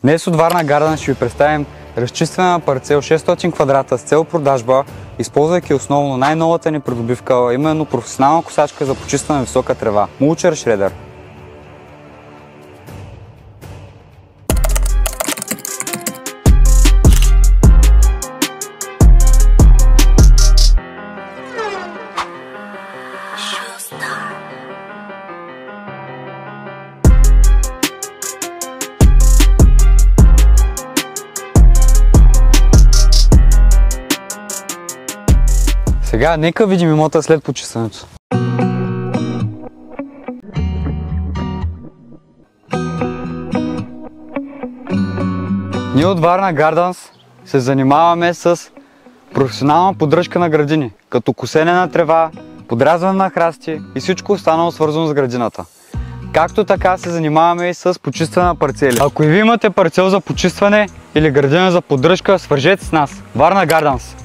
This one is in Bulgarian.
Днес от Варна Гардънс ще ви представим разчистване на парцел 600 квадрата с цел продажба, използвайки основно най-новата ни придобивка, именно професионална косачка за почистване на висока трева – Mulcher Shredder. Сега нека видим имота след почистването. Ние от Варна Гардънс се занимаваме с професионална поддръжка на градини, като косене на трева, подрязване на храсти и всичко останало свързано с градината. Както така се занимаваме и с почистване на парцели. Ако и ви имате парцел за почистване или градина за поддръжка, свържете с нас. Варна Гардънс.